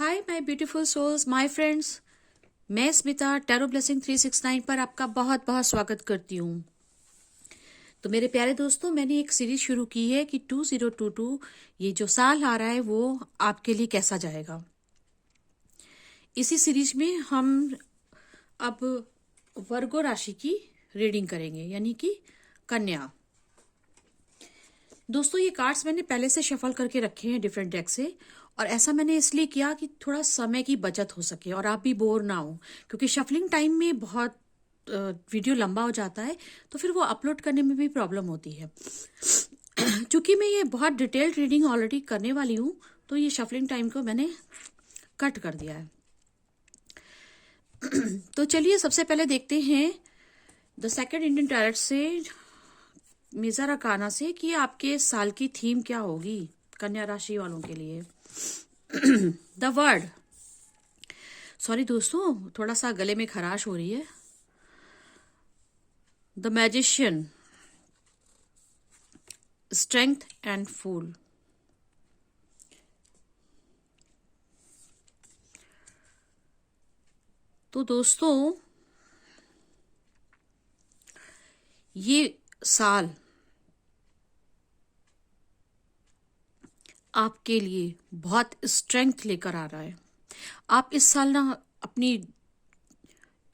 Hi my beautiful souls, my friends. मैं Smita tarot blessing 369 पर आपका बहुत बहुत स्वागत करती हूँ। तो मेरे प्यारे दोस्तों, मैंने एक सीरीज शुरू की है कि 2022 ये जो साल आ रहा है वो आपके लिए कैसा जाएगा। इसी सीरीज में हम अब वर्गो राशि की रीडिंग करेंगे, यानी कि कन्या। दोस्तों, ये कार्ड्स मैंने पहले से शफल करके रखे हैं डिफरेंट डेक से, और ऐसा मैंने इसलिए किया कि थोड़ा समय की बचत हो सके और आप भी बोर ना हो, क्योंकि शफलिंग टाइम में बहुत वीडियो लंबा हो जाता है, तो फिर वो अपलोड करने में भी प्रॉब्लम होती है। चूंकि मैं ये बहुत डिटेल्ड रीडिंग ऑलरेडी करने वाली हूँ, तो ये शफलिंग टाइम को मैंने कट कर दिया है। तो चलिए सबसे पहले देखते हैं द सेकंड इंडियन टैरेट से, मेजर अरकाना से, कि आपके साल की थीम क्या होगी कन्या राशि वालों के लिए। द वर्ड, सॉरी दोस्तों, थोड़ा सा गले में खराश हो रही है। द मैजिशियन, स्ट्रेंथ एंड फूल। तो दोस्तों, ये साल आपके लिए बहुत स्ट्रेंथ लेकर आ रहा है। आप इस साल ना अपनी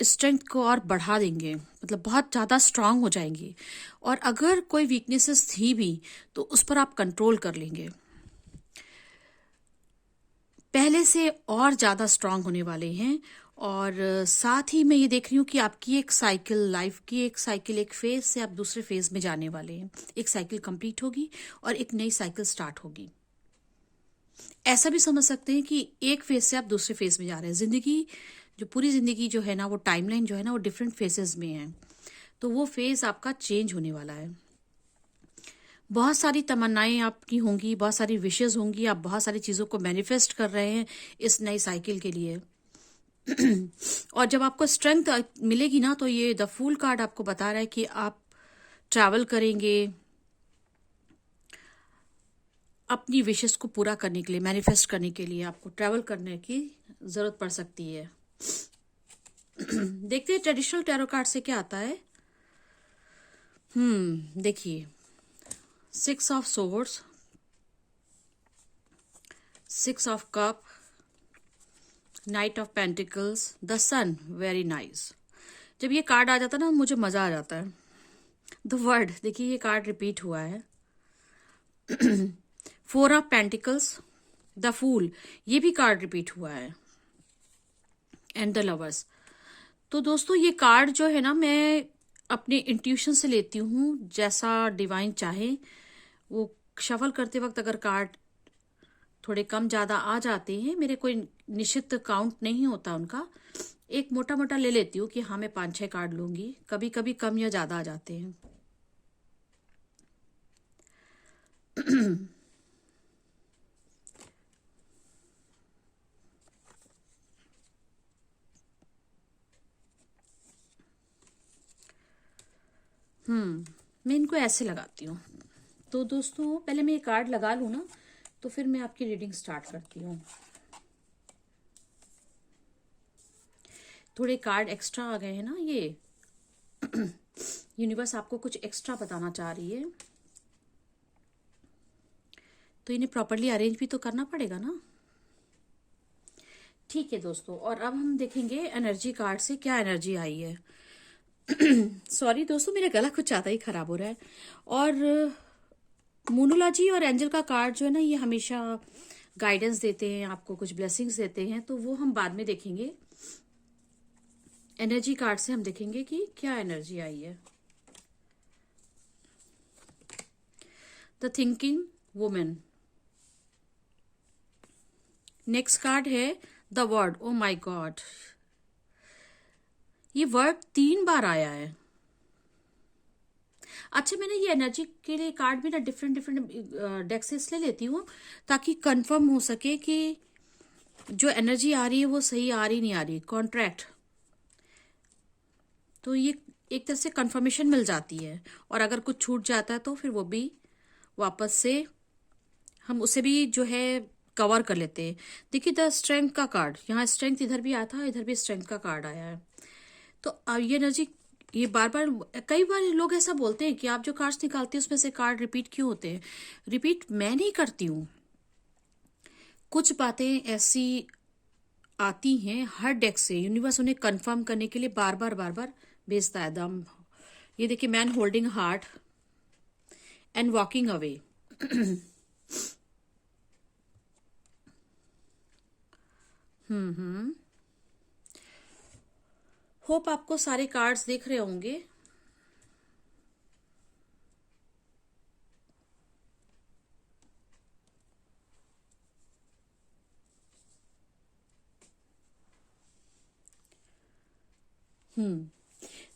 स्ट्रेंथ को और बढ़ा देंगे, मतलब बहुत ज़्यादा स्ट्रांग हो जाएंगे, और अगर कोई वीकनेसेस थी भी तो उस पर आप कंट्रोल कर लेंगे। पहले से और ज़्यादा स्ट्रांग होने वाले हैं। और साथ ही मैं ये देख रही हूँ कि आपकी एक साइकिल, लाइफ की एक साइकिल, एक फेज से आप दूसरे फेज में जाने वाले हैं। एक साइकिल कंप्लीट होगी और एक नई साइकिल स्टार्ट होगी। ऐसा भी समझ सकते हैं कि एक फेज से आप दूसरे फेज में जा रहे हैं। जिंदगी, जो पूरी जिंदगी जो है ना, वो टाइमलाइन जो है ना, वो डिफरेंट फेजेस में है। तो वो फेज आपका चेंज होने वाला है। बहुत सारी तमन्नाएं आपकी होंगी, बहुत सारी विशेस होंगी, आप बहुत सारी चीज़ों को मैनिफेस्ट कर रहे हैं इस नई साइकिल के लिए। और जब आपको स्ट्रेंथ मिलेगी ना, तो ये द फूल कार्ड आपको बता रहा है कि आप ट्रैवल करेंगे अपनी विशेस को पूरा करने के लिए, मैनिफेस्ट करने के लिए आपको ट्रैवल करने की जरूरत पड़ सकती है। देखते हैं ट्रेडिशनल टैरो कार्ड से क्या आता है। देखिए, 6 of swords, 6 of cup, knight of pentacles, the sun, very nice. जब ये कार्ड आ जाता है ना, मुझे मजा आ जाता है। द वर्ड, देखिए ये कार्ड रिपीट हुआ है। 4 ऑफ पेंटिकल्स, द फूल, ये भी कार्ड रिपीट हुआ है, एंड द लवर्स। तो दोस्तों, ये कार्ड जो है ना, मैं अपने इंट्यूशन से लेती हूँ, जैसा डिवाइन चाहे। वो शफल करते वक्त अगर कार्ड थोड़े कम ज्यादा आ जाते हैं, मेरे कोई निश्चित काउंट नहीं होता उनका, एक मोटा मोटा ले लेती हूँ कि हाँ मैं 5-6 कार्ड लूंगी। कभी कभी कम या ज्यादा आ जाते हैं। मैं इनको ऐसे लगाती हूँ। तो दोस्तों, पहले मैं ये कार्ड लगा लूँ ना, तो फिर मैं आपकी रीडिंग स्टार्ट करती हूँ। थोड़े कार्ड एक्स्ट्रा आ गए हैं ना, ये यूनिवर्स आपको कुछ एक्स्ट्रा बताना चाह रही है, तो इन्हें प्रॉपरली अरेंज भी तो करना पड़ेगा ना। ठीक है दोस्तों, और अब हम देखेंगे एनर्जी कार्ड से क्या एनर्जी आई है। सॉरी दोस्तों, मेरा गला कुछ ज्यादा ही खराब हो रहा है। और मोनोलॉजी और एंजल का कार्ड जो है ना, ये हमेशा गाइडेंस देते हैं, आपको कुछ ब्लेसिंग्स देते हैं, तो वो हम बाद में देखेंगे। एनर्जी कार्ड से हम देखेंगे कि क्या एनर्जी आई है। The thinking women. Next card है the word. Oh my God, ये वर्ड 3 बार आया है। अच्छा, मैंने ये एनर्जी के लिए कार्ड भी ना डिफरेंट डिफरेंट डेक से इसलिए लेती हूँ ताकि कंफर्म हो सके कि जो एनर्जी आ रही है वो सही आ रही नहीं आ रही, कॉन्ट्रैक्ट। तो ये एक तरह से कंफर्मेशन मिल जाती है, और अगर कुछ छूट जाता है तो फिर वो भी वापस से हम उसे भी जो है कवर कर लेते हैं। देखिए द स्ट्रेंथ का कार्ड, यहाँ स्ट्रेंथ इधर भी आया था, इधर भी स्ट्रेंथ का कार्ड आया है। तो अब ये एनर्जी, ये बार बार, कई बार लोग ऐसा बोलते हैं कि आप जो कार्ड्स निकालते हैं उसमें से कार्ड रिपीट क्यों होते हैं। रिपीट मैं नहीं करती हूँ, कुछ बातें ऐसी आती हैं हर डेक से, यूनिवर्स उन्हें कंफर्म करने के लिए बार बार भेजता है दम। ये देखिए, man holding heart and walking away. Hope आपको सारे कार्ड्स दिख रहे होंगे।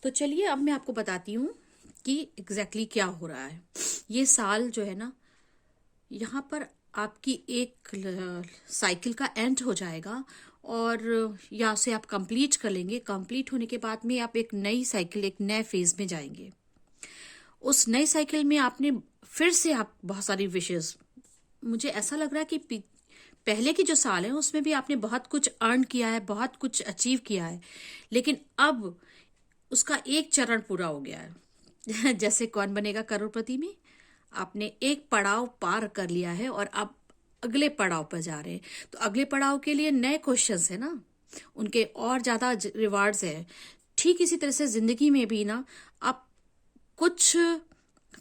तो चलिए अब मैं आपको बताती हूँ कि एग्जैक्टली क्या हो रहा है। ये साल जो है ना, यहाँ पर आपकी एक साइकिल का एंड हो जाएगा और यहाँ से आप कंप्लीट कर लेंगे। कंप्लीट होने के बाद में आप एक नई साइकिल, एक नए फेज में जाएंगे। उस नई साइकिल में आपने फिर से आप बहुत सारी विशेष, मुझे ऐसा लग रहा है कि पहले की जो साल है उसमें भी आपने बहुत कुछ अर्न किया है, बहुत कुछ अचीव किया है, लेकिन अब उसका एक चरण पूरा हो गया है। जैसे कौन बनेगा करोड़पति में आपने एक पड़ाव पार कर लिया है और अब अगले पड़ाव पर जा रहे हैं। तो अगले पड़ाव के लिए नए क्वेश्चंस है ना, उनके और ज्यादा रिवार्ड्स है। ठीक इसी तरह से जिंदगी में भी ना, आप कुछ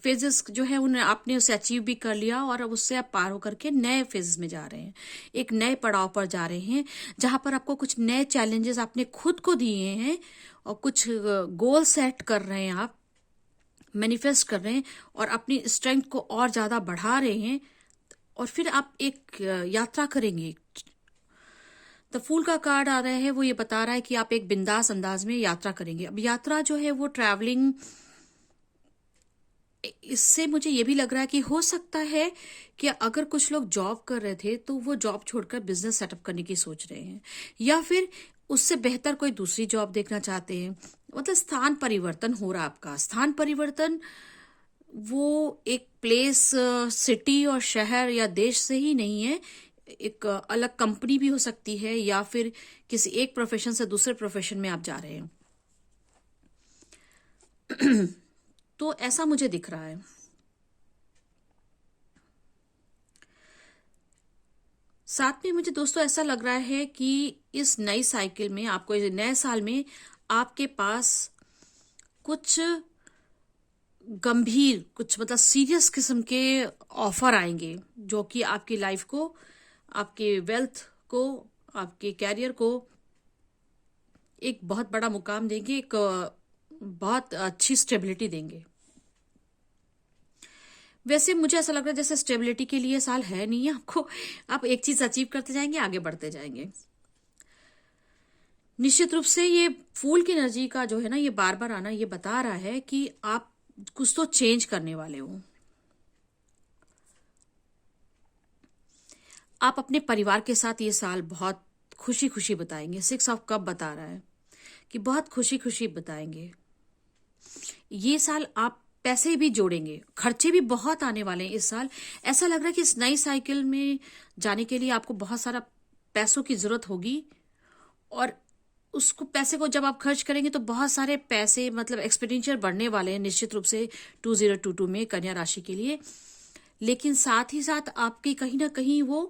फेजेस जो है उन्हें आपने उसे अचीव भी कर लिया और अब उससे आप पार होकर के नए फेज में जा रहे हैं, एक नए पड़ाव पर जा रहे हैं, जहां पर आपको कुछ नए चैलेंजेस आपने खुद को दिए हैं और कुछ गोल सेट कर रहे हैं, आप मैनिफेस्ट कर रहे हैं और अपनी स्ट्रेंथ को और ज्यादा बढ़ा रहे हैं। और फिर आप एक यात्रा करेंगे। द फूल का कार्ड आ रहा है, वो ये बता रहा है कि आप एक बिंदास अंदाज में यात्रा करेंगे। अब यात्रा जो है वो ट्रैवलिंग, इससे मुझे ये भी लग रहा है कि हो सकता है कि अगर कुछ लोग जॉब कर रहे थे तो वो जॉब छोड़कर बिजनेस सेटअप करने की सोच रहे हैं, या फिर उससे बेहतर कोई दूसरी जॉब देखना चाहते हैं। मतलब स्थान परिवर्तन हो रहा है आपका। स्थान परिवर्तन वो एक प्लेस, सिटी और शहर या देश से ही नहीं है, एक अलग कंपनी भी हो सकती है, या फिर किसी एक प्रोफेशन से दूसरे प्रोफेशन में आप जा रहे हैं। तो ऐसा मुझे दिख रहा है। साथ में मुझे दोस्तों ऐसा लग रहा है कि इस नई साइकिल में, आपको इस नए साल में आपके पास कुछ गंभीर, कुछ मतलब सीरियस किस्म के ऑफर आएंगे, जो कि आपकी लाइफ को, आपके वेल्थ को, आपके कैरियर को एक बहुत बड़ा मुकाम देंगे, एक बहुत अच्छी स्टेबिलिटी देंगे। वैसे मुझे ऐसा लग रहा है जैसे स्टेबिलिटी के लिए साल है नहीं है आपको, आप एक चीज अचीव करते जाएंगे, आगे बढ़ते जाएंगे। निश्चित रूप से ये फूल की एनर्जी का जो है ना, ये बार बार आना, ये बता रहा है कि आप कुछ तो चेंज करने वाले हो। आप अपने परिवार के साथ ये साल बहुत खुशी खुशी बताएंगे। 6 ऑफ कप बता रहा है कि बहुत खुशी खुशी बताएंगे। ये साल आप पैसे भी जोड़ेंगे, खर्चे भी बहुत आने वाले हैं इस साल। ऐसा लग रहा है कि इस नई साइकिल में जाने के लिए आपको बहुत सारा पैसों की जरूरत होगी, और उसको, पैसे को जब आप खर्च करेंगे तो बहुत सारे पैसे, मतलब एक्सपेंडिचर बढ़ने वाले हैं निश्चित रूप से 2022 में कन्या राशि के लिए। लेकिन साथ ही साथ आपकी कहीं ना कहीं वो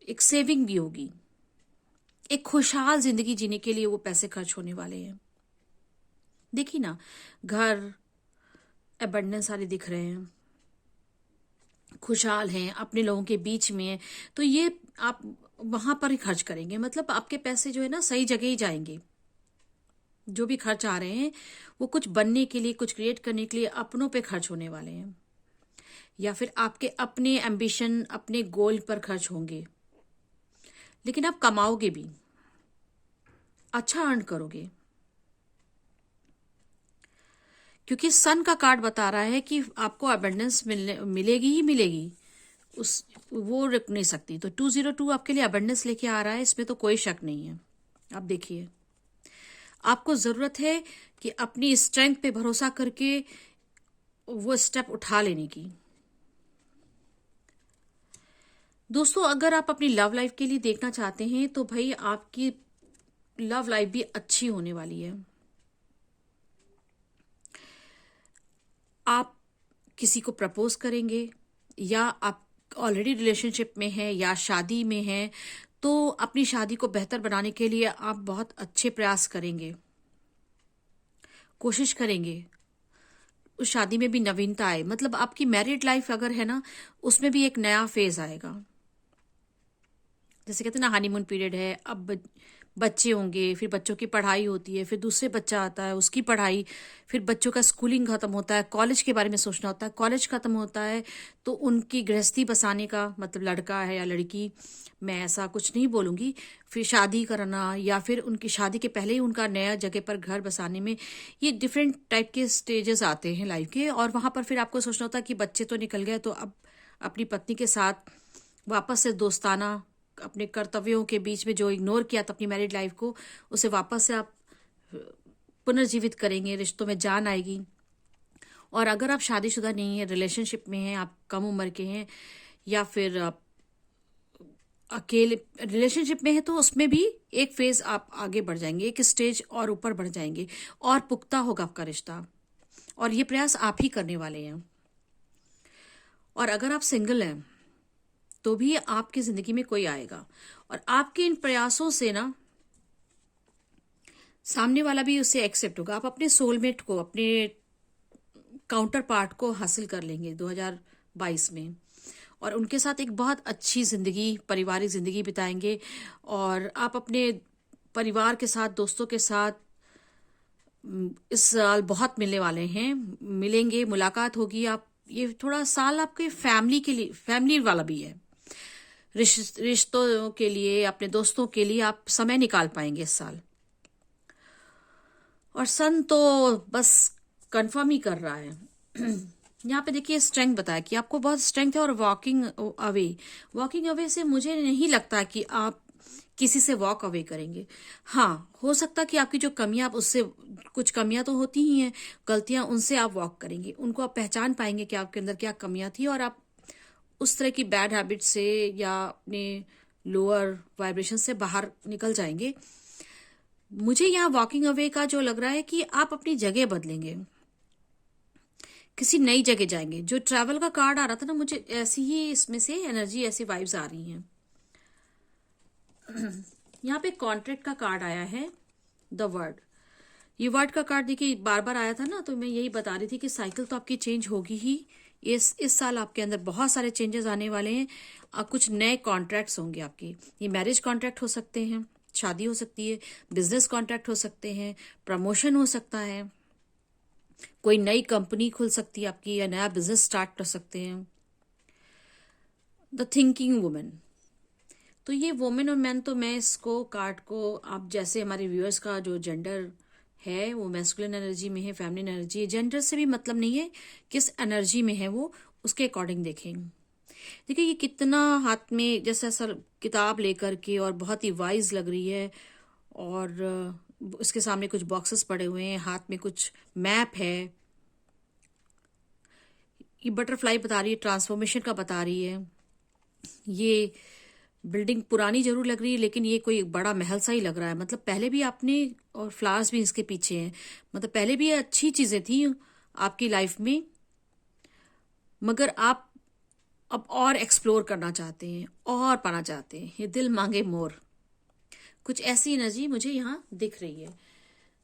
एक सेविंग भी होगी, एक खुशहाल जिंदगी जीने के लिए वो पैसे खर्च होने वाले हैं। देखिए ना, घर अबंडेंस सारे दिख रहे हैं, खुशहाल हैं, अपने लोगों के बीच में हैं। तो ये आप वहां पर ही खर्च करेंगे, मतलब आपके पैसे जो है ना सही जगह ही जाएंगे। जो भी खर्च आ रहे हैं वो कुछ बनने के लिए, कुछ क्रिएट करने के लिए अपनों पे खर्च होने वाले हैं, या फिर आपके अपने एम्बिशन, अपने गोल पर खर्च होंगे। लेकिन आप कमाओगे भी, अच्छा अर्न करोगे, क्योंकि सन का कार्ड बता रहा है कि आपको अबंडेंस मिलेगी ही मिलेगी, उस वो रुक नहीं सकती। तो 202 आपके लिए अबंडेंस लेके आ रहा है, इसमें तो कोई शक नहीं है। आप देखिए, आपको जरूरत है कि अपनी स्ट्रेंथ पे भरोसा करके वो स्टेप उठा लेने की। दोस्तों, अगर आप अपनी लव लाइफ के लिए देखना चाहते हैं तो भाई आपकी लव लाइफ भी अच्छी होने वाली है। आप किसी को प्रपोज करेंगे, या आप ऑलरेडी रिलेशनशिप में हैं या शादी में हैं, तो अपनी शादी को बेहतर बनाने के लिए आप बहुत अच्छे प्रयास करेंगे, कोशिश करेंगे उस शादी में भी नवीनता आए। मतलब आपकी मैरिड लाइफ अगर है ना, उसमें भी एक नया फेज आएगा। जैसे कहते हैं ना, हनीमून पीरियड है, अब बच्चे होंगे, फिर बच्चों की पढ़ाई होती है, फिर दूसरे बच्चा आता है, उसकी पढ़ाई, फिर बच्चों का स्कूलिंग खत्म होता है, कॉलेज के बारे में सोचना होता है, कॉलेज खत्म होता है तो उनकी गृहस्थी बसाने का, मतलब लड़का है या लड़की, मैं ऐसा कुछ नहीं बोलूंगी, फिर शादी करना, या फिर उनकी शादी के पहले ही उनका नया जगह पर घर बसाने में, ये डिफरेंट टाइप के स्टेजेस आते हैं लाइफ के। और वहां पर फिर आपको सोचना होता है कि बच्चे तो निकल गए, तो अब अपनी पत्नी के साथ वापस से दोस्ताना, अपने कर्तव्यों के बीच में जो इग्नोर किया था अपनी मैरिड लाइफ को, उसे वापस से आप पुनर्जीवित करेंगे, रिश्तों में जान आएगी। और अगर आप शादीशुदा नहीं है, रिलेशनशिप में हैं, आप कम उम्र के हैं, या फिर आप अकेले रिलेशनशिप में है, तो उसमें भी एक फेज आप आगे बढ़ जाएंगे, एक स्टेज और ऊपर बढ़ जाएंगे, और पुख्ता होगा आपका रिश्ता। और ये प्रयास आप ही करने वाले हैं। और अगर आप सिंगल हैं तो भी आपकी जिंदगी में कोई आएगा, और आपके इन प्रयासों से ना सामने वाला भी उससे एक्सेप्ट होगा। आप अपने सोलमेट को, अपने काउंटर पार्ट को हासिल कर लेंगे 2022 में, और उनके साथ एक बहुत अच्छी जिंदगी, पारिवारिक जिंदगी बिताएंगे। और आप अपने परिवार के साथ, दोस्तों के साथ इस साल बहुत मिलने वाले हैं, मिलेंगे, मुलाकात होगी। आप ये थोड़ा साल आपके फैमिली के लिए, फैमिली वाला भी है, रिश्तों के लिए, अपने दोस्तों के लिए आप समय निकाल पाएंगे इस साल। और सन तो बस कंफर्म ही कर रहा है। यहाँ पे देखिए स्ट्रेंथ बताया कि आपको बहुत स्ट्रेंथ है। और वॉकिंग अवे से मुझे नहीं लगता कि आप किसी से वॉक अवे करेंगे। हाँ, हो सकता कि आपकी जो कमियां, आप उससे, कुछ कमियां तो होती ही हैं, गलतियां, उनसे आप वॉक करेंगे, उनको आप पहचान पाएंगे कि आपके अंदर क्या कमियां थी, और आप उस तरह की बैड हैबिट से या अपने लोअर वाइब्रेशन से बाहर निकल जाएंगे। मुझे यहाँ वॉकिंग अवे का जो लग रहा है कि आप अपनी जगह बदलेंगे, किसी नई जगह जाएंगे। जो ट्रैवल का कार्ड आ रहा था ना, मुझे ऐसी ही इसमें से एनर्जी, ऐसी वाइब्स आ रही हैं। यहाँ पे कॉन्ट्रैक्ट का कार्ड आया है, द वर्ड। ये वर्ड का कार्ड देखिए बार बार आया था ना, तो मैं यही बता रही थी कि साइकिल तो आपकी चेंज होगी ही। इस साल आपके अंदर बहुत सारे चेंजेस आने वाले हैं। कुछ नए कॉन्ट्रैक्ट्स होंगे आपकी। ये मैरिज कॉन्ट्रैक्ट हो सकते हैं, शादी हो सकती है, बिजनेस कॉन्ट्रैक्ट हो सकते हैं, प्रमोशन हो सकता है, कोई नई कंपनी खुल सकती है आपकी, या नया बिजनेस स्टार्ट कर सकते हैं। द थिंकिंग वुमेन, तो ये वुमेन और मैन, तो मैं इसको कार्ड को, आप जैसे हमारे व्यूअर्स का जो जेंडर है वो मैस्कुलिन एनर्जी में है, फेमिनिन एनर्जी है, जेंडर से भी मतलब नहीं है, किस एनर्जी में है वो, उसके अकॉर्डिंग देखें। देखिए ये कितना हाथ में जैसे ऐसा किताब लेकर के, और बहुत ही वाइज लग रही है, और उसके सामने कुछ बॉक्सेस पड़े हुए हैं, हाथ में कुछ मैप है। ये बटरफ्लाई बता रही है, ट्रांसफॉर्मेशन का बता रही है। ये बिल्डिंग पुरानी जरूर लग रही है, लेकिन ये कोई बड़ा महल सा ही लग रहा है। मतलब पहले भी आपने, और फ्लावर्स भी इसके पीछे हैं, मतलब पहले भी ये अच्छी चीजें थी आपकी लाइफ में, मगर आप अब और एक्सप्लोर करना चाहते हैं, और पाना चाहते हैं। ये दिल मांगे मोर, कुछ ऐसी एनर्जी मुझे यहाँ दिख रही है।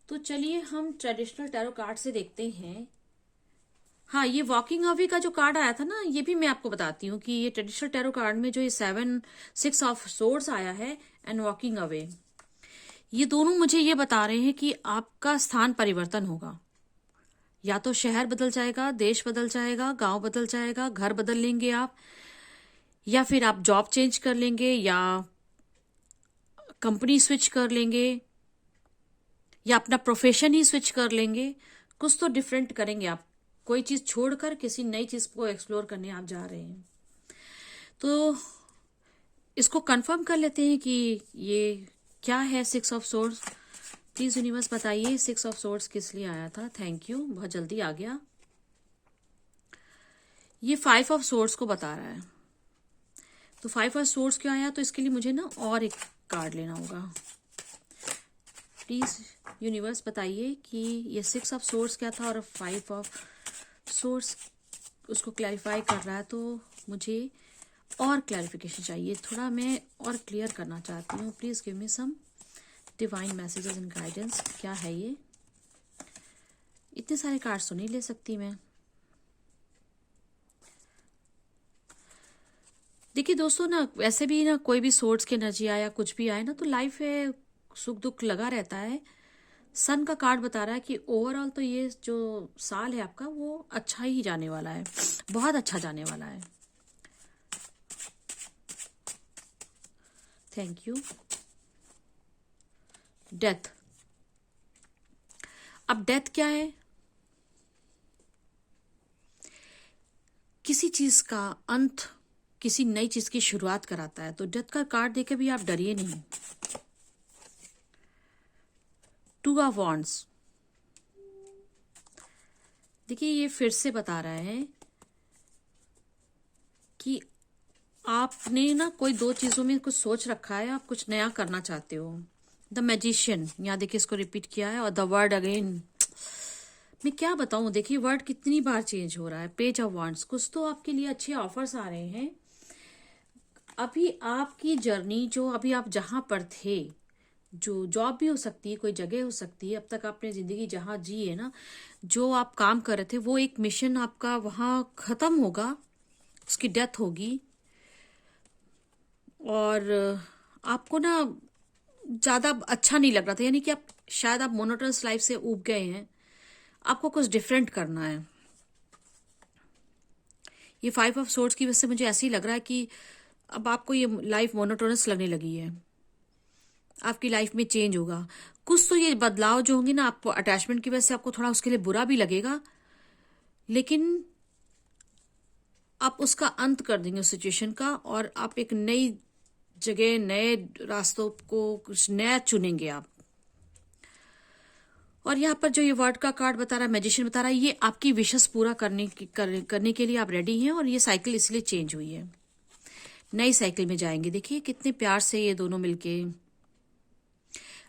तो चलिए हम ट्रेडिशनल टैरो कार्ड से देखते हैं। हाँ, ये वॉकिंग अवे का जो कार्ड आया था ना, ये भी मैं आपको बताती हूँ कि ये ट्रेडिशनल टैरो कार्ड में जो ये 6 ऑफ सोर्ड्स आया है, एंड वॉकिंग अवे, ये दोनों मुझे ये बता रहे हैं कि आपका स्थान परिवर्तन होगा। या तो शहर बदल जाएगा, देश बदल जाएगा, गांव बदल जाएगा, घर बदल लेंगे आप, या फिर आप जॉब चेंज कर लेंगे, या कंपनी स्विच कर लेंगे, या अपना प्रोफेशन ही स्विच कर लेंगे। कुछ तो डिफरेंट करेंगे आप, कोई चीज छोड़कर किसी नई चीज को एक्सप्लोर करने आप जा रहे हैं। तो इसको कंफर्म कर लेते हैं कि ये क्या है 6 ऑफ सोर्ड्स। प्लीज यूनिवर्स बताइए 6 ऑफ सोर्ड्स किस लिए आया था। थैंक यू, बहुत जल्दी आ गया। ये 5 ऑफ सोर्ड्स को बता रहा है। तो 5 ऑफ सोर्स क्यों आया, तो इसके लिए मुझे ना और एक कार्ड लेना होगा। प्लीज यूनिवर्स बताइए कि ये 6 ऑफ सोर्स क्या था और 5 ऑफ सोर्स उसको क्लैरिफाई कर रहा है, तो मुझे और क्लैरिफिकेशन चाहिए, थोड़ा मैं और क्लियर करना चाहती हूँ। Please give me some divine messages and guidance. क्या है ये? इतने सारे कार्ड्स तो नहीं ले सकती मैं। देखिए दोस्तों ना, वैसे भी ना कोई भी सोर्स की एनर्जी आया कुछ भी आए ना, तो लाइफ है सुख दुख लगा रहता है। सन का कार्ड बता रहा है कि ओवरऑल तो ये जो साल है आपका वो अच्छा ही जाने वाला है, बहुत अच्छा जाने वाला है। Thank you. डेथ। अब डेथ क्या है? किसी चीज का अंत किसी नई चीज की शुरुआत कराता है, तो डेथ का कार्ड देके भी आप डरिए नहीं। 2 ऑफ वॉन्ड्स। देखिए ये फिर से बता रहा है कि आपने ना कोई 2 चीजों में कुछ सोच रखा है, आप कुछ नया करना चाहते हो। द मैजिशियन, यहाँ देखिए इसको रिपीट किया है, और द वर्ड अगेन। मैं क्या बताऊं, देखिए वर्ड कितनी बार चेंज हो रहा है। पेज ऑफ वॉन्ड्स, कुछ तो आपके लिए अच्छे ऑफर्स आ रहे हैं। अभी आपकी जर्नी जो अभी आप जहां पर थे, जो जॉब भी हो सकती है, कोई जगह हो सकती है, अब तक आपने जिंदगी जहां जी है ना, जो आप काम कर रहे थे, वो एक मिशन आपका वहां खत्म होगा, उसकी डेथ होगी। और आपको ना ज्यादा अच्छा नहीं लग रहा था, यानी कि आप शायद आप मोनोटोनस लाइफ से ऊब गए हैं, आपको कुछ डिफरेंट करना है। ये 5 ऑफ सोर्ड्स की वजह से मुझे ऐसे ही लग रहा है कि अब आपको ये लाइफ मोनोटोनस लगने लगी है, आपकी लाइफ में चेंज होगा। कुछ तो ये बदलाव जो होंगे ना, आपको अटैचमेंट की वजह से आपको थोड़ा उसके लिए बुरा भी लगेगा, लेकिन आप उसका अंत कर देंगे उस सिचुएशन का, और आप एक नई जगह, नए रास्तों को कुछ नया चुनेंगे आप। और यहाँ पर जो ये वर्ड का कार्ड बता रहा है, मैजिशियन बता रहा है, ये आपकी विशेष पूरा करने के लिए आप रेडी हैं, और ये साइकिल इसलिए चेंज हुई है, नई साइकिल में जाएंगे। देखिए कितने प्यार से ये दोनों मिलके,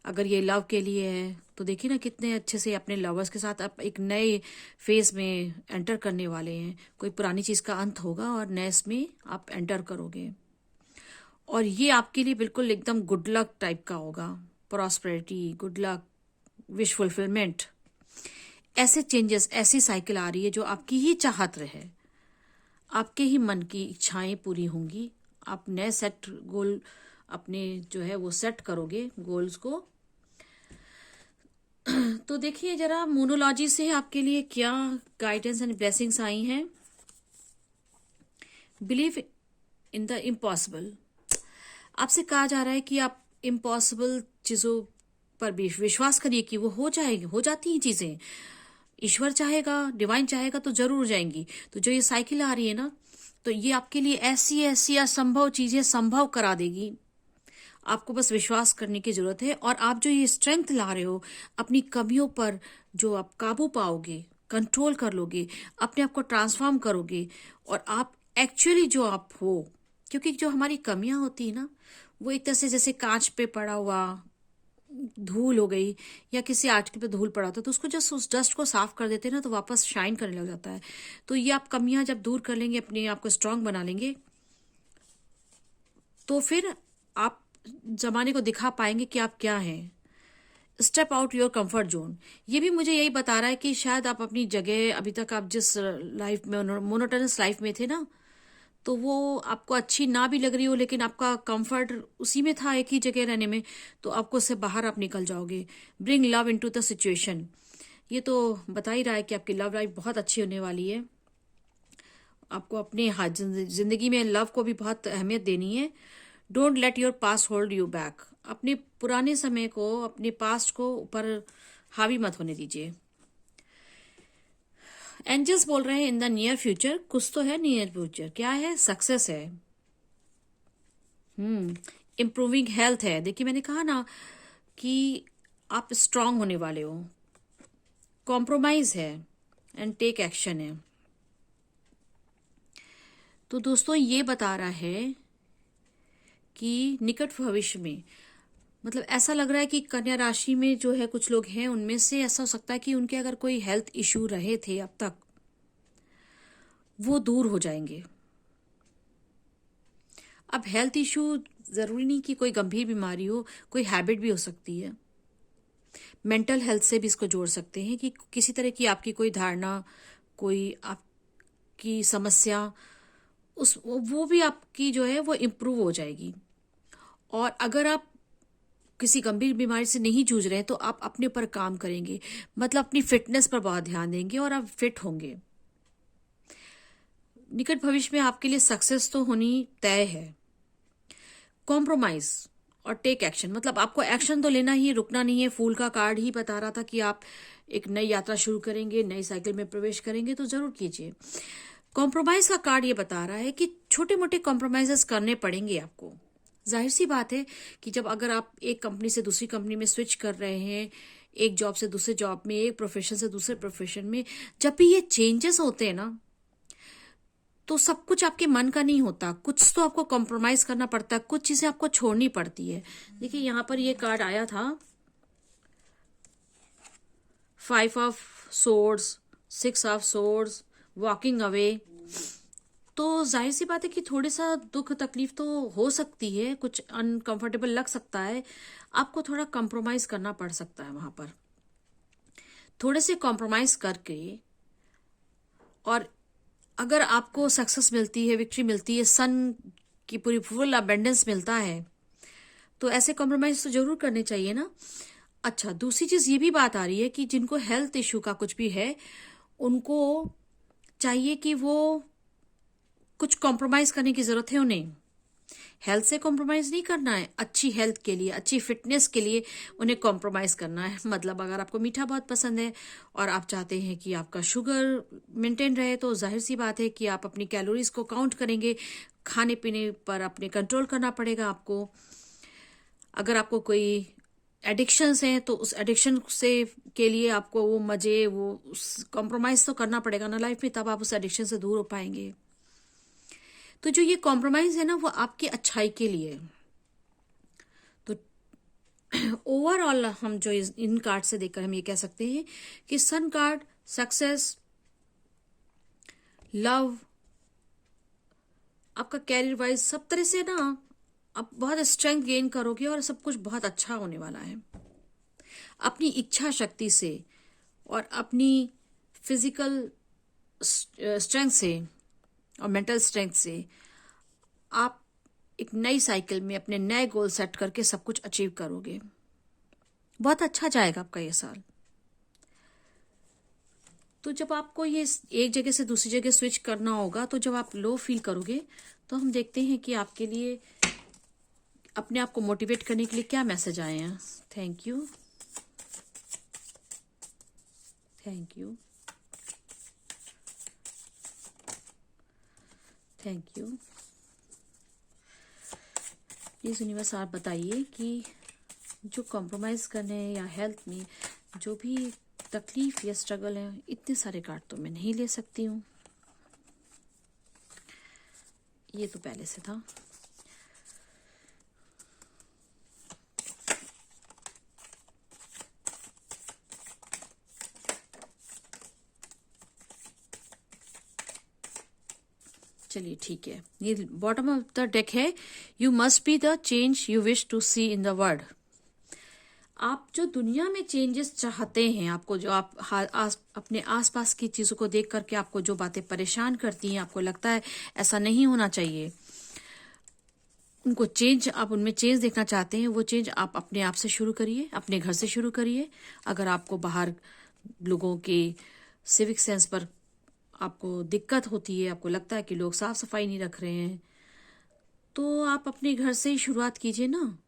अगर ये लव के लिए है तो देखिए ना कितने अच्छे से अपने लवर्स के साथ आप एक नए फेज में एंटर करने वाले हैं। कोई पुरानी चीज का अंत होगा और नए में आप एंटर करोगे, और ये आपके लिए बिल्कुल एकदम गुड लक टाइप का होगा। Prosperity, good luck, wish fulfilment, ऐसे चेंजेस, ऐसी साइकिल आ रही है जो आपकी ही चाहत रहे, आपके ही मन की इच्छाएं पूरी होंगी। आप नए सेट गोल अपने जो है वो सेट करोगे गोल्स को। तो देखिए जरा मोनोलॉजी से आपके लिए क्या गाइडेंस एंड ब्लेसिंग्स आई हैं। Believe in the impossible. आपसे कहा जा रहा है कि आप इम्पॉसिबल चीजों पर भी विश्वास करिए कि वो हो जाएगी, हो जाती हैं चीजें। ईश्वर चाहेगा, डिवाइन चाहेगा तो जरूर हो जाएंगी। तो जो ये साइकिल आ रही है ना, तो ये आपके लिए ऐसी ऐसी असंभव चीजें संभव करा देगी। आपको बस विश्वास करने की जरूरत है, और आप जो ये स्ट्रेंथ ला रहे हो अपनी कमियों पर, जो आप काबू पाओगे, कंट्रोल कर लोगे, अपने आप को ट्रांसफॉर्म करोगे, और आप एक्चुअली जो आप हो। क्योंकि जो हमारी कमियां होती है ना, वो एक तरह से जैसे कांच पे पड़ा हुआ धूल हो गई, या किसी आर्टिकल पे धूल पड़ा होता है, तो उसको जस्ट उस डस्ट को साफ कर देते हैं ना, तो वापस शाइन करने लग जाता है। तो ये आप कमियां जब दूर कर लेंगे, अपने आप को स्ट्रांग बना लेंगे, तो फिर आप जमाने को दिखा पाएंगे कि आप क्या हैं। Step out your comfort zone. ये भी मुझे यही बता रहा है कि शायद आप अपनी जगह, अभी तक आप जिस लाइफ में मोनोटोनस लाइफ में थे ना, तो वो आपको अच्छी ना भी लग रही हो, लेकिन आपका कंफर्ट उसी में था, एक ही जगह रहने में, तो आपको उससे बाहर आप निकल जाओगे। Bring love into the situation. ये तो बता ही रहा है कि आपकी लव लाइफ बहुत अच्छी होने वाली है। आपको अपने जिंदगी में लव को भी बहुत अहमियत देनी है। Don't let your past hold you back. अपने पुराने समय को, अपने पास्ट को ऊपर हावी मत होने दीजिए। एंजल्स बोल रहे हैं इन द नियर फ्यूचर, कुछ तो है नियर फ्यूचर, क्या है? सक्सेस है, इम्प्रूविंग हेल्थ है। देखिए मैंने कहा ना कि आप स्ट्रांग होने वाले हो, कॉम्प्रोमाइज है, एंड टेक एक्शन है। तो दोस्तों ये बता रहा है कि निकट भविष्य में, मतलब ऐसा लग रहा है कि कन्या राशि में जो है कुछ लोग हैं, उनमें से ऐसा हो सकता है कि उनके अगर कोई हेल्थ इश्यू रहे थे अब तक, वो दूर हो जाएंगे। अब हेल्थ इश्यू जरूरी नहीं कि कोई गंभीर बीमारी हो, कोई हैबिट भी हो सकती है। मेंटल हेल्थ से भी इसको जोड़ सकते हैं कि किसी तरह की आपकी कोई धारणा, कोई आपकी समस्या, उस वो भी आपकी जो है वो इम्प्रूव हो जाएगी। और अगर आप किसी गंभीर बीमारी से नहीं जूझ रहे हैं तो आप अपने ऊपर काम करेंगे, मतलब अपनी फिटनेस पर बहुत ध्यान देंगे और आप फिट होंगे। निकट भविष्य में आपके लिए सक्सेस तो होनी तय है। कॉम्प्रोमाइज और टेक एक्शन, मतलब आपको एक्शन तो लेना ही है, रुकना नहीं है। फूल का कार्ड ही बता रहा था कि आप एक नई यात्रा शुरू करेंगे, नई साइकिल में प्रवेश करेंगे, तो जरूर कीजिए। कॉम्प्रोमाइज का कार्ड ये बता रहा है कि छोटे मोटे कॉम्प्रोमाइजेस करने पड़ेंगे आपको। जाहिर सी बात है कि जब अगर आप एक कंपनी से दूसरी कंपनी में स्विच कर रहे हैं, एक जॉब से दूसरे जॉब में, एक प्रोफेशन से दूसरे प्रोफेशन में, जब भी ये चेंजेस होते हैं ना, तो सब कुछ आपके मन का नहीं होता, कुछ तो आपको कॉम्प्रोमाइज करना पड़ता है, कुछ चीजें आपको छोड़नी पड़ती है। देखिए यहाँ पर ये कार्ड आया था 5 of swords, 6 of swords, walking away. तो जाहिर सी बात है कि थोड़ी सा दुख तकलीफ तो हो सकती है, कुछ अनकंफर्टेबल लग सकता है, आपको थोड़ा कॉम्प्रोमाइज करना पड़ सकता है वहां पर। थोड़े से कॉम्प्रोमाइज करके, और अगर आपको सक्सेस मिलती है, विक्ट्री मिलती है, सन की पूरी फुल अबेंडेंस मिलता है, तो ऐसे कॉम्प्रोमाइज तो जरूर करने चाहिए ना। अच्छा, दूसरी चीज ये भी बात आ रही है कि जिनको हेल्थ इश्यू का कुछ भी है, उनको चाहिए कि वो कुछ कॉम्प्रोमाइज करने की जरूरत है उन्हें। हेल्थ से कॉम्प्रोमाइज नहीं करना है, अच्छी हेल्थ के लिए, अच्छी फिटनेस के लिए उन्हें कॉम्प्रोमाइज करना है। मतलब अगर आपको मीठा बहुत पसंद है और आप चाहते हैं कि आपका शुगर मेंटेन रहे, तो जाहिर सी बात है कि आप अपनी कैलोरीज को काउंट करेंगे, खाने पीने पर अपने कंट्रोल करना पड़ेगा आपको। अगर आपको कोई एडिक्शंस हैं तो उस एडिक्शन से के लिए आपको वो मजे, वो कॉम्प्रोमाइज तो करना पड़ेगा ना लाइफ में, तब आप उस एडिक्शन से दूर हो पाएंगे। तो जो ये कॉम्प्रोमाइज है ना, वो आपकी अच्छाई के लिए है। तो ओवरऑल हम जो इन कार्ड से देखकर हम ये कह सकते हैं कि सन कार्ड सक्सेस, लव, आपका कैरियर वाइज सब तरह से ना आप बहुत स्ट्रेंथ गेन करोगे और सब कुछ बहुत अच्छा होने वाला है। अपनी इच्छा शक्ति से और अपनी फिजिकल स्ट्रेंथ से और मेंटल स्ट्रेंथ से आप एक नई साइकिल में अपने नए गोल सेट करके सब कुछ अचीव करोगे। बहुत अच्छा जाएगा आपका ये साल। तो जब आपको ये एक जगह से दूसरी जगह स्विच करना होगा, तो जब आप लो फील करोगे, तो हम देखते हैं कि आपके लिए अपने आप को मोटिवेट करने के लिए क्या मैसेज आए हैं। Thank you, thank you, thank you. Please universe आप बताइए कि जो कॉम्प्रोमाइज करने या हेल्थ में जो भी तकलीफ या स्ट्रगल है, इतने सारे कार्ड तो मैं नहीं ले सकती हूँ, ये तो पहले से था। चलिए ठीक है, ये बॉटम ऑफ द डेक है। You must be the change you wish to see in the world. आप जो दुनिया में चेंजेस चाहते हैं, आपको जो आप अपने आसपास की चीजों को देख करके आपको जो बातें परेशान करती हैं, आपको लगता है ऐसा नहीं होना चाहिए, उनको चेंज, आप उनमें चेंज देखना चाहते हैं, वो चेंज आप अपने आप से शुरू करिए, अपने घर से शुरू करिए। अगर आपको बाहर लोगों के सिविक सेंस पर आपको दिक्कत होती है, आपको लगता है कि लोग साफ सफाई नहीं रख रहे हैं, तो आप अपने घर से ही शुरुआत कीजिए ना।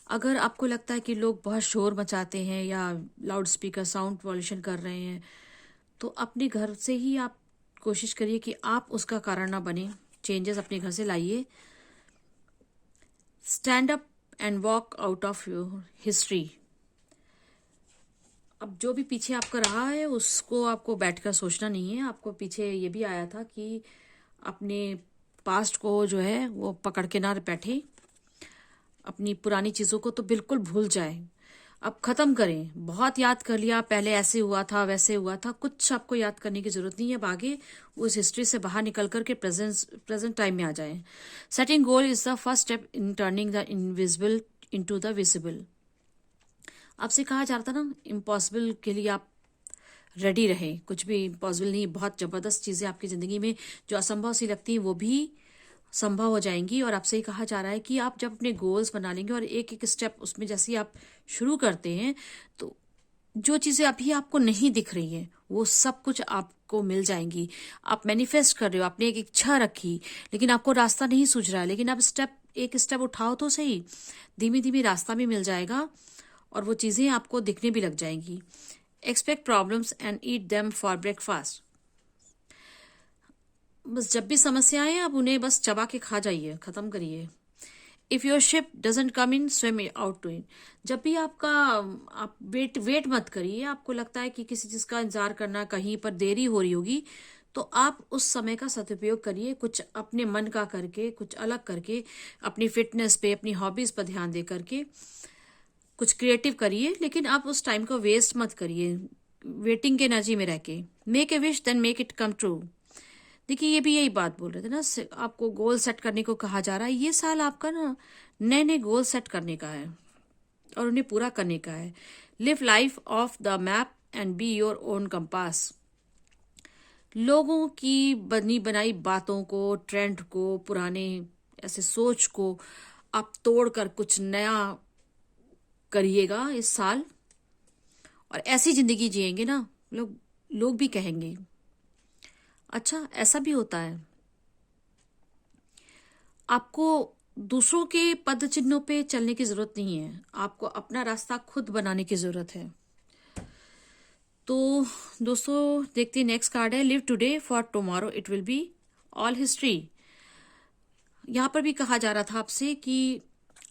अगर आपको लगता है कि लोग बहुत शोर मचाते हैं या लाउड स्पीकर साउंड पॉल्यूशन कर रहे हैं, तो अपने घर से ही आप कोशिश करिए कि आप उसका कारण ना बने। चेंजेस अपने घर से लाइए। Stand up and walk out of your history. अब जो भी पीछे आपका रहा है उसको आपको बैठकर सोचना नहीं है। आपको पीछे ये भी आया था कि अपने पास्ट को जो है वो पकड़ के ना बैठे, अपनी पुरानी चीज़ों को तो बिल्कुल भूल जाए। अब खत्म करें, बहुत याद कर लिया, पहले ऐसे हुआ था वैसे हुआ था, कुछ आपको याद करने की जरूरत नहीं है। अब आगे उस हिस्ट्री से बाहर निकल करके प्रेजेंट टाइम में आ जाए। Setting goal is the first step in turning the invisible into the visible. आपसे कहा जा रहा था ना, इम्पॉसिबल के लिए आप रेडी रहें। कुछ भी इम्पॉसिबल नहीं, बहुत जबरदस्त चीजें आपकी जिंदगी में जो असंभव सी लगती हैं वो भी संभव हो जाएंगी। और आपसे ये कहा जा रहा है कि आप जब अपने गोल्स बना लेंगे और एक एक स्टेप उसमें जैसे ही आप शुरू करते हैं, तो जो चीजें अभी आपको नहीं दिख रही हैं वो सब कुछ आपको मिल जाएंगी। आप मैनिफेस्ट कर रहे हो, आपने एक इच्छा रखी, लेकिन आपको रास्ता नहीं सूझ रहा है, लेकिन आप एक स्टेप उठाओ तो सही, धीमे धीमे रास्ता भी मिल जाएगा और वो चीजें आपको दिखने भी लग जाएंगी। Expect problems and eat them for breakfast. बस जब भी समस्याएं आप उन्हें बस चबा के खा जाइए, खत्म करिए। If your ship doesn't come in swim out to in. जब भी आप वेट मत करिए, आपको लगता है कि किसी चीज का इंतजार करना, कहीं पर देरी हो रही होगी, तो आप उस समय का सदुपयोग करिए, कुछ अपने मन का करके, कुछ अलग करके, अपनी फिटनेस पे, अपनी हॉबीज पर ध्यान दे करके कुछ क्रिएटिव करिए। लेकिन आप उस टाइम को वेस्ट मत करिए वेटिंग के एनर्जी में रह के। Make a wish then make it come true. देखिए, ये भी यही बात बोल रहे थे ना, आपको गोल सेट करने को कहा जा रहा है। ये साल आपका ना नए नए गोल सेट करने का है और उन्हें पूरा करने का है। Live life of the map and be your own compass. लोगों की बनी बनाई बातों को, ट्रेंड को, पुराने ऐसे सोच को आप तोड़कर कुछ नया करिएगा इस साल, और ऐसी जिंदगी जिएंगे ना, लोग भी कहेंगे अच्छा ऐसा भी होता है। आपको दूसरों के पद चिन्हों पे चलने की जरूरत नहीं है, आपको अपना रास्ता खुद बनाने की जरूरत है। तो दोस्तों, देखते हैं नेक्स्ट कार्ड है, live today for tomorrow it will be all history. यहां पर भी कहा जा रहा था आपसे कि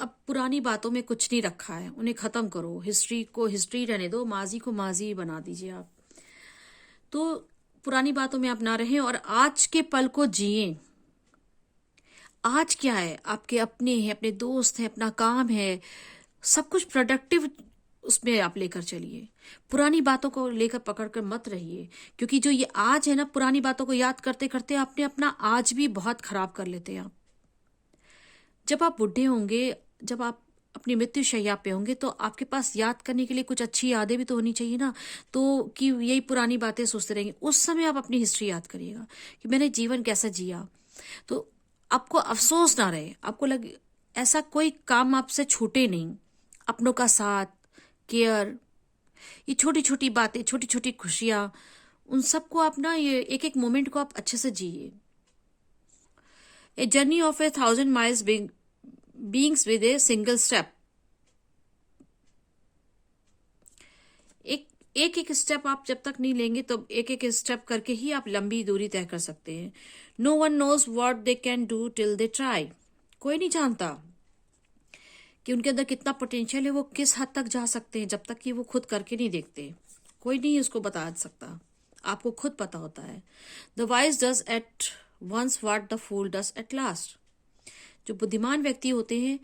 अब पुरानी बातों में कुछ नहीं रखा है, उन्हें खत्म करो, हिस्ट्री को हिस्ट्री रहने दो, माजी को माजी बना दीजिए आप। तो पुरानी बातों में आप ना रहें और आज के पल को जिए। आज क्या है, आपके अपने हैं, अपने दोस्त हैं, अपना काम है, सब कुछ प्रोडक्टिव उसमें आप लेकर चलिए। पुरानी बातों को लेकर पकड़ कर मत रहिए, क्योंकि जो ये आज है ना, पुरानी बातों को याद करते करते आपने अपना आज भी बहुत खराब कर लेते हैं आप। जब आप बुढ़े होंगे, जब आप अपनी मृत्यु शैया पे होंगे, तो आपके पास याद करने के लिए कुछ अच्छी यादें भी तो होनी चाहिए ना। तो कि यही पुरानी बातें सोचते रहेंगे, उस समय आप अपनी हिस्ट्री याद करिएगा कि मैंने जीवन कैसा जिया। तो आपको अफसोस ना रहे, आपको लगे ऐसा कोई काम आपसे छूटे नहीं। अपनों का साथ, केयर, ये छोटी छोटी बातें, छोटी छोटी खुशियां, उन सबको आप ना, ये एक एक मोमेंट को आप अच्छे से जिए। A journey of 1,000 miles begins with a single step. एक एक स्टेप आप जब तक नहीं लेंगे, तो एक एक स्टेप करके ही आप लंबी दूरी तय कर सकते हैं। No one knows what they can do till they try. कोई नहीं जानता कि उनके अंदर कितना पोटेंशियल है, वो किस हद तक जा सकते हैं, जब तक कि वो खुद करके नहीं देखते। कोई नहीं उसको बता सकता, आपको खुद पता होता है। The wise does at once what the fool does at last. जो बुद्धिमान व्यक्ति होते हैं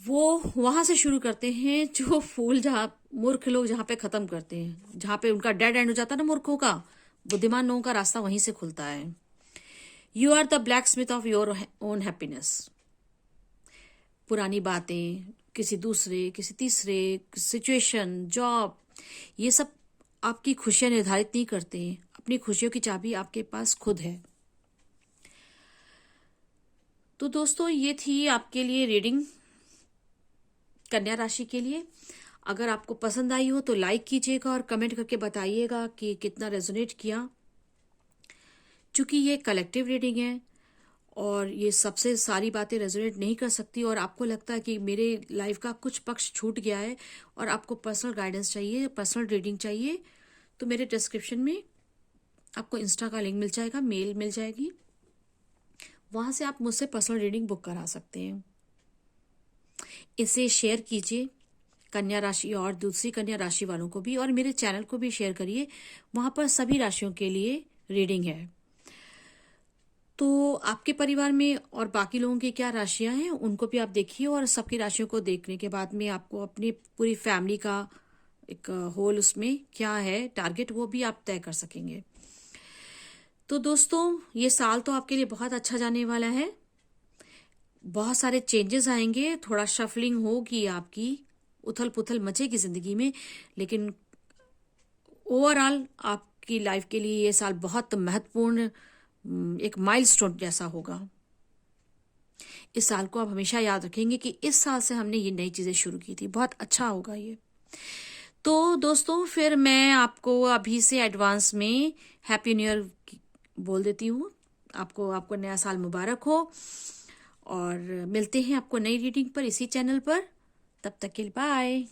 वो वहां से शुरू करते हैं जो फूल, जहां मूर्ख लोग जहां पे खत्म करते हैं, जहां पे उनका डेड एंड हो जाता है ना मूर्खों का, बुद्धिमान लोगों का रास्ता वहीं से खुलता है। You are the blacksmith of your own happiness. पुरानी बातें, किसी दूसरे, किसी तीसरे, सिचुएशन, जॉब, ये सब आपकी खुशियां निर्धारित नहीं करते हैं। अपनी खुशियों की चाबी आपके पास खुद है। तो दोस्तों, ये थी आपके लिए रीडिंग कन्या राशि के लिए। अगर आपको पसंद आई हो तो लाइक कीजिएगा और कमेंट करके बताइएगा कि कितना रेजोनेट किया। चूंकि ये कलेक्टिव रीडिंग है और ये सबसे सारी बातें रेजोनेट नहीं कर सकती, और आपको लगता है कि मेरे लाइफ का कुछ पक्ष छूट गया है और आपको पर्सनल गाइडेंस चाहिए, पर्सनल रीडिंग चाहिए, तो मेरे डिस्क्रिप्शन में आपको इंस्टा का लिंक मिल जाएगा, मेल मिल जाएगी, वहां से आप मुझसे पर्सनल रीडिंग बुक करा सकते हैं। इसे शेयर कीजिए कन्या राशि और दूसरी कन्या राशि वालों को भी, और मेरे चैनल को भी शेयर करिए, वहां पर सभी राशियों के लिए रीडिंग है। तो आपके परिवार में और बाकी लोगों की क्या राशियां हैं उनको भी आप देखिए, और सबकी राशियों को देखने के बाद में आपको अपनी पूरी फैमिली का एक होल उसमें क्या है टारगेट वो भी आप तय कर सकेंगे। तो दोस्तों, ये साल तो आपके लिए बहुत अच्छा जाने वाला है। बहुत सारे चेंजेस आएंगे, थोड़ा शफलिंग होगी आपकी, उथल पुथल मचेगी जिंदगी में, लेकिन ओवरऑल आपकी लाइफ के लिए ये साल बहुत महत्वपूर्ण एक माइलस्टोन जैसा होगा। इस साल को आप हमेशा याद रखेंगे कि इस साल से हमने ये नई चीजें शुरू की थी, बहुत अच्छा होगा ये। तो दोस्तों, फिर मैं आपको अभी से एडवांस में हैप्पी न्यू ईयर बोल देती हूँ। आपको आपको नया साल मुबारक हो, और मिलते हैं आपको नई रीडिंग पर इसी चैनल पर। तब तक के लिए बाय।